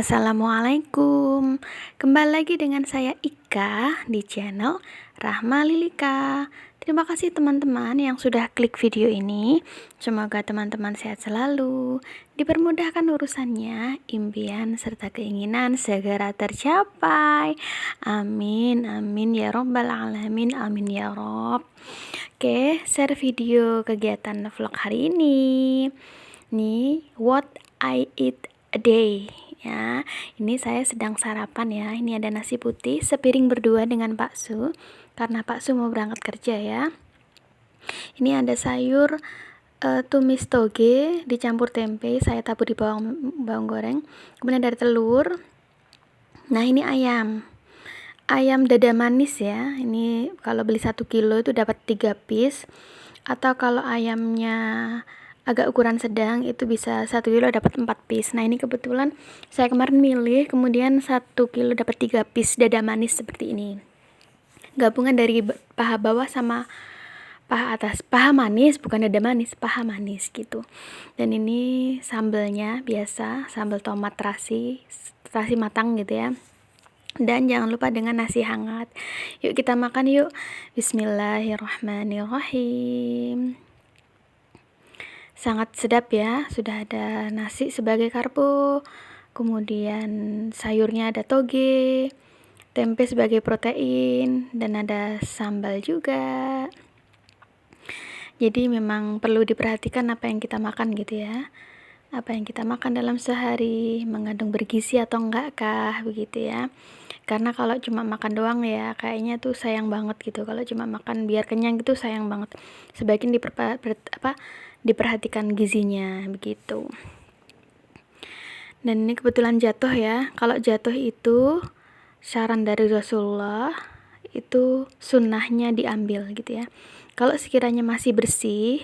Assalamualaikum. Kembali lagi dengan saya Ika di channel Rahma Lilika. Terima kasih teman-teman yang sudah klik video ini. Semoga teman-teman sehat selalu, dipermudahkan urusannya, impian serta keinginan segera tercapai. Amin, amin ya robbal alamin, amin ya rob. Oke, share video kegiatan vlog hari ini. Nih, what I eat a day. Ya, ini saya sedang sarapan ya. Ini ada nasi putih sepiring berdua dengan bakso karena bakso mau berangkat kerja ya. Ini ada sayur tumis toge dicampur tempe, saya tabur di bawang goreng. Kemudian ada telur. Nah, ini ayam dada manis ya. Ini kalau beli 1 kilo itu dapat 3 piece, atau kalau ayamnya agak ukuran sedang itu bisa 1 kilo dapat 4 piece. Nah, ini kebetulan saya kemarin milih, kemudian 1 kilo dapat 3 piece dada manis seperti ini. Gabungan dari paha bawah sama paha atas. Paha manis, bukan dada manis, paha manis gitu. Dan ini sambelnya biasa, sambal tomat terasi matang gitu ya. Dan jangan lupa dengan nasi hangat. Yuk kita makan yuk. Bismillahirrahmanirrahim. Sangat sedap ya, sudah ada nasi sebagai karbo, kemudian sayurnya ada toge, tempe sebagai protein, dan ada sambal juga. Jadi memang perlu diperhatikan apa yang kita makan gitu ya. Apa yang kita makan dalam sehari mengandung bergizi atau enggak kah, begitu ya. Karena kalau cuma makan doang ya kayaknya tuh sayang banget gitu. Kalau cuma makan biar kenyang gitu sayang banget. Sebaiknya diperhatikan gizinya begitu. Dan ini kebetulan jatuh ya. Kalau jatuh itu saran dari Rasulullah, itu sunnahnya diambil gitu ya. Kalau sekiranya masih bersih,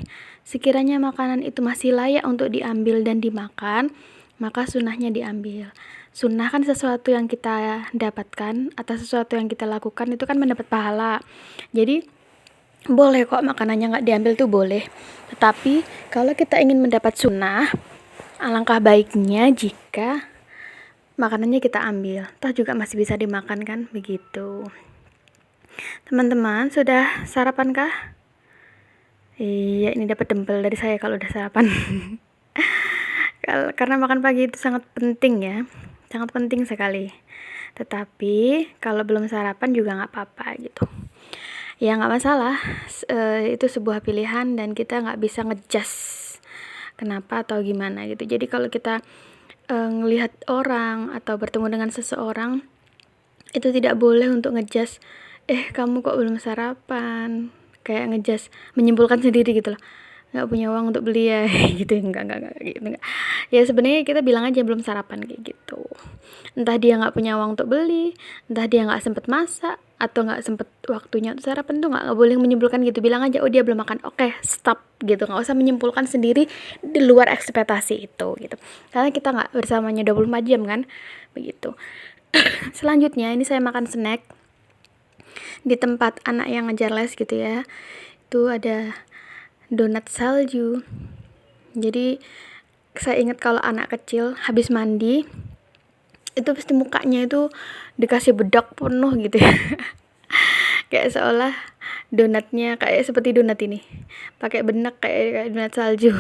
sekiranya makanan itu masih layak untuk diambil dan dimakan, maka sunnahnya diambil. Sunnah kan sesuatu yang kita dapatkan atau sesuatu yang kita lakukan itu kan mendapat pahala. Jadi boleh kok makanannya nggak diambil tuh boleh. Tetapi kalau kita ingin mendapat sunnah, alangkah baiknya jika makanannya kita ambil. Toh juga masih bisa dimakan kan, begitu. Teman-teman sudah sarapan kah? Iya, ini dapat dempel dari saya kalau udah sarapan. Karena makan pagi itu sangat penting ya, sangat penting sekali. Tetapi kalau belum sarapan juga nggak apa-apa gitu. Ya nggak masalah, itu sebuah pilihan dan kita nggak bisa ngejudge kenapa atau gimana gitu. Jadi kalau kita ngelihat orang atau bertemu dengan seseorang, itu tidak boleh untuk ngejudge, kamu kok belum sarapan, kayak ngejudge, menyimpulkan sendiri gitu loh, nggak punya uang untuk beli ya gitu. Enggak gitu, enggak. Ya sebenarnya kita bilang aja belum sarapan kayak gitu. Entah dia nggak punya uang untuk beli, entah dia nggak sempet masak atau nggak sempet waktunya untuk sarapan, tuh nggak boleh menyimpulkan gitu. Bilang aja, oh dia belum makan, oke, stop gitu. Nggak usah menyimpulkan sendiri di luar ekspektasi itu gitu, karena kita nggak bersamanya 24 jam kan, begitu. Selanjutnya ini saya makan snack di tempat anak yang ngejar les gitu ya. Itu ada donat salju. Jadi saya ingat kalau anak kecil habis mandi itu pasti mukanya itu dikasih bedak penuh gitu ya. Kayak seolah donatnya kayak seperti donat ini pakai benak kayak donat salju.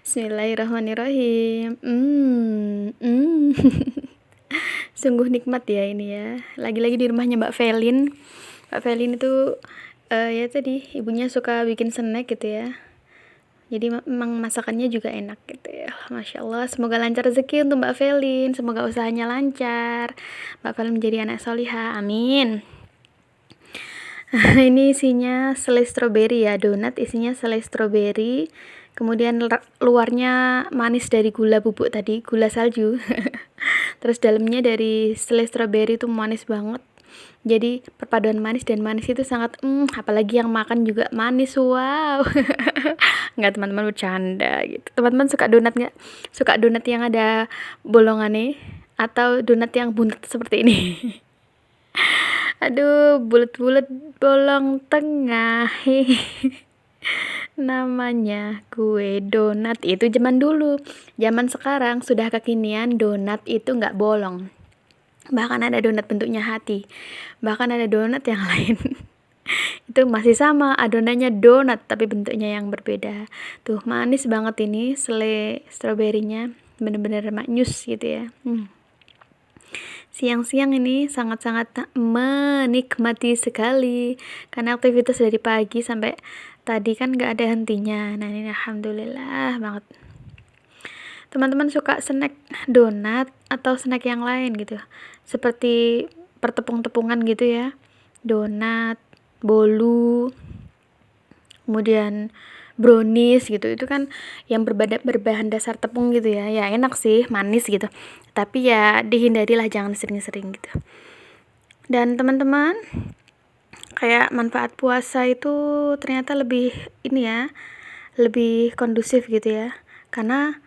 Bismillahirrahmanirrahim. Sungguh nikmat ya ini ya. Lagi-lagi di rumahnya Mbak Velin. Mbak Velin itu ya tadi ibunya suka bikin snack gitu ya. Jadi memang masakannya juga enak gitu ya. Masya Allah, semoga lancar rezeki untuk Mbak Velin. Semoga usahanya lancar. Mbak Velin menjadi anak solihah. Amin. Ini isinya selai stroberi ya. Donat isinya selai stroberi. Kemudian luarnya manis dari gula bubuk tadi, gula salju. Terus dalamnya dari selai stroberi itu manis banget. Jadi perpaduan manis dan manis itu sangat apalagi yang makan juga manis, wow. Nggak, teman-teman, bercanda gitu. Teman-teman suka donat nggak? Suka donat yang ada bolongannya atau donat yang bulat seperti ini? Aduh, bulat-bulat bolong tengah. Namanya kue donat itu zaman dulu. Zaman sekarang sudah kekinian, donat itu nggak bolong. Bahkan ada donat bentuknya hati. Bahkan ada donat yang lain. Itu masih sama, adonannya donat tapi bentuknya yang berbeda. Tuh, manis banget ini selai stroberinya. Bener-bener maknyus gitu ya. Siang-siang ini sangat-sangat menikmati sekali karena aktivitas dari pagi sampai tadi kan gak ada hentinya. Nah ini alhamdulillah banget. Teman-teman suka snack donat atau snack yang lain gitu, seperti pertepung-tepungan gitu ya, donat, bolu, kemudian brownies gitu, itu kan yang berbahan dasar tepung gitu ya. Ya enak sih, manis gitu, tapi ya dihindarilah, jangan sering-sering gitu. Dan teman-teman, kayak manfaat puasa itu ternyata lebih ini ya, lebih kondusif gitu ya. Karena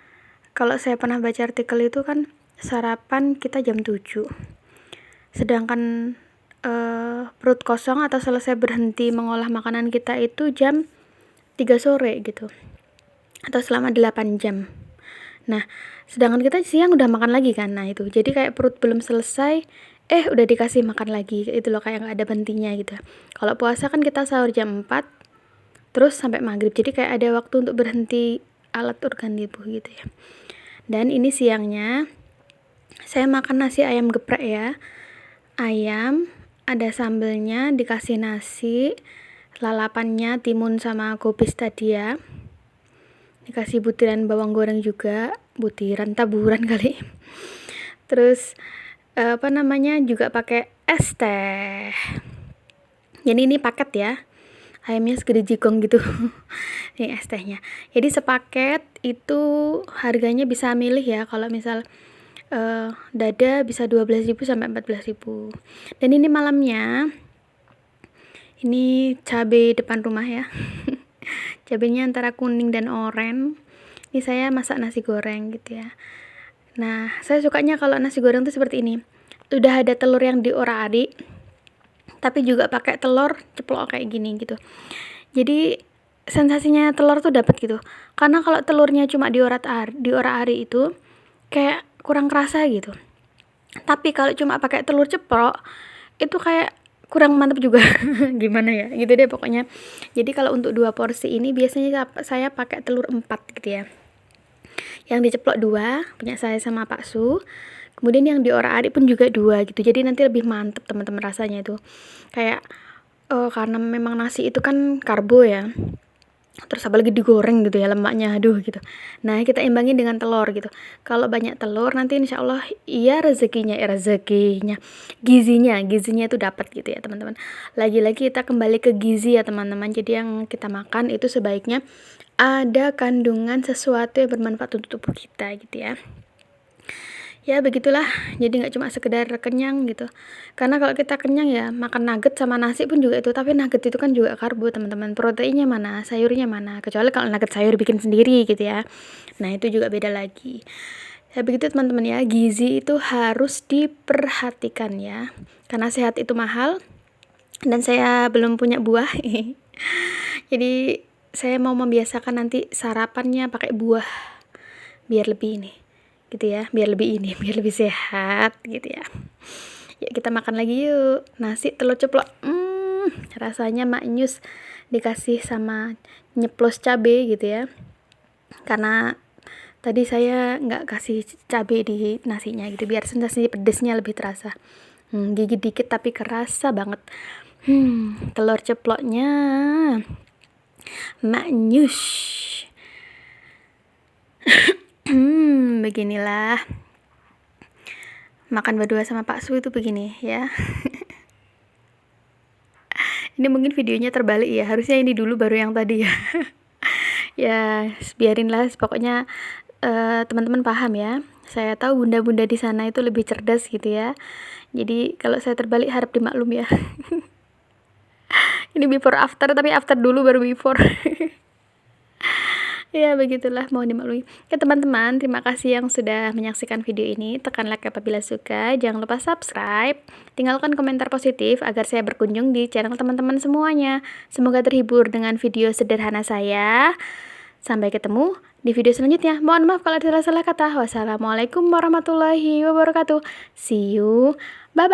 kalau saya pernah baca artikel itu kan sarapan kita jam 7, sedangkan perut kosong atau selesai berhenti mengolah makanan kita itu jam 3 sore gitu, atau selama 8 jam. Nah sedangkan kita siang udah makan lagi kan. Nah itu jadi kayak perut belum selesai udah dikasih makan lagi, itu loh, kayak nggak ada berhentinya gitu. Kalau puasa kan kita sahur jam 4 terus sampai maghrib, jadi kayak ada waktu untuk berhenti alat organ tubuh gitu ya. Dan ini siangnya saya makan nasi ayam geprek ya, ayam ada sambelnya, dikasih nasi, lalapannya timun sama gobis tadi ya, dikasih butiran bawang goreng juga, butiran taburan kali. Terus juga pakai es teh. Jadi ini paket ya, ayamnya segede jigong gitu. Ini es tehnya. Jadi sepaket itu harganya bisa milih ya, kalau misal dada bisa 12.000 sampai 14.000. Dan ini malamnya ini cabai depan rumah ya. Cabenya antara kuning dan oranye. Ini saya masak nasi goreng gitu ya. Nah saya sukanya kalau nasi goreng tuh seperti ini, udah ada telur yang diorak-arik, tapi juga pakai telur ceplok kayak gini gitu. Jadi sensasinya telur tuh dapat gitu. Karena kalau telurnya cuma diorak-arik itu kayak kurang kerasa gitu. Tapi kalau cuma pakai telur ceplok itu kayak kurang mantap juga. Gimana ya gitu deh pokoknya. Jadi kalau untuk 2 porsi ini biasanya saya pakai telur 4 gitu ya. Yang diceplok 2 punya saya sama Pak Su, kemudian yang diorak-arik pun juga 2 gitu. Jadi nanti lebih mantap teman-teman rasanya itu. Kayak karena memang nasi itu kan karbo ya, terus apalagi digoreng gitu ya, lemaknya aduh gitu. Nah kita imbangin dengan telur gitu. Kalau banyak telur nanti insya Allah iya rezekinya gizinya itu dapat gitu ya teman-teman. Lagi-lagi kita kembali ke gizi ya teman-teman. Jadi yang kita makan itu sebaiknya ada kandungan sesuatu yang bermanfaat untuk tubuh kita gitu ya. Ya begitulah, jadi nggak cuma sekedar kenyang gitu. Karena kalau kita kenyang ya makan nugget sama nasi pun juga itu, tapi nugget itu kan juga karbo teman-teman. Proteinnya mana, sayurnya mana, kecuali kalau nugget sayur bikin sendiri gitu ya. Nah itu juga beda lagi. Ya begitu teman-teman ya, gizi itu harus diperhatikan ya, karena sehat itu mahal. Dan saya belum punya buah. Jadi saya mau membiasakan nanti sarapannya pakai buah biar lebih ini gitu ya, biar lebih sehat gitu ya. Yuk kita makan lagi yuk, nasi telur ceplok, rasanya maknyus, dikasih sama nyeplos cabe gitu ya. Karena tadi saya nggak kasih cabe di nasinya gitu, biar sensasi pedesnya lebih terasa. Gigit dikit tapi kerasa banget. Telur ceploknya maknyus. Beginilah makan berdua sama Pak Su itu begini ya. Ini mungkin videonya terbalik ya, harusnya ini dulu baru yang tadi ya. Ya biarinlah, pokoknya teman-teman paham ya. Saya tahu bunda-bunda di sana itu lebih cerdas gitu ya. Jadi kalau saya terbalik harap dimaklum ya. Ini before after, tapi after dulu baru before. Ya, begitulah, mohon dimaklumi. Oke, teman-teman, terima kasih yang sudah menyaksikan video ini. Tekan like apabila suka, jangan lupa subscribe, tinggalkan komentar positif agar saya berkunjung di channel teman-teman semuanya. Semoga terhibur dengan video sederhana saya. Sampai ketemu di video selanjutnya. Mohon maaf kalau ada salah kata. Wassalamualaikum warahmatullahi wabarakatuh. See you. Bye-bye.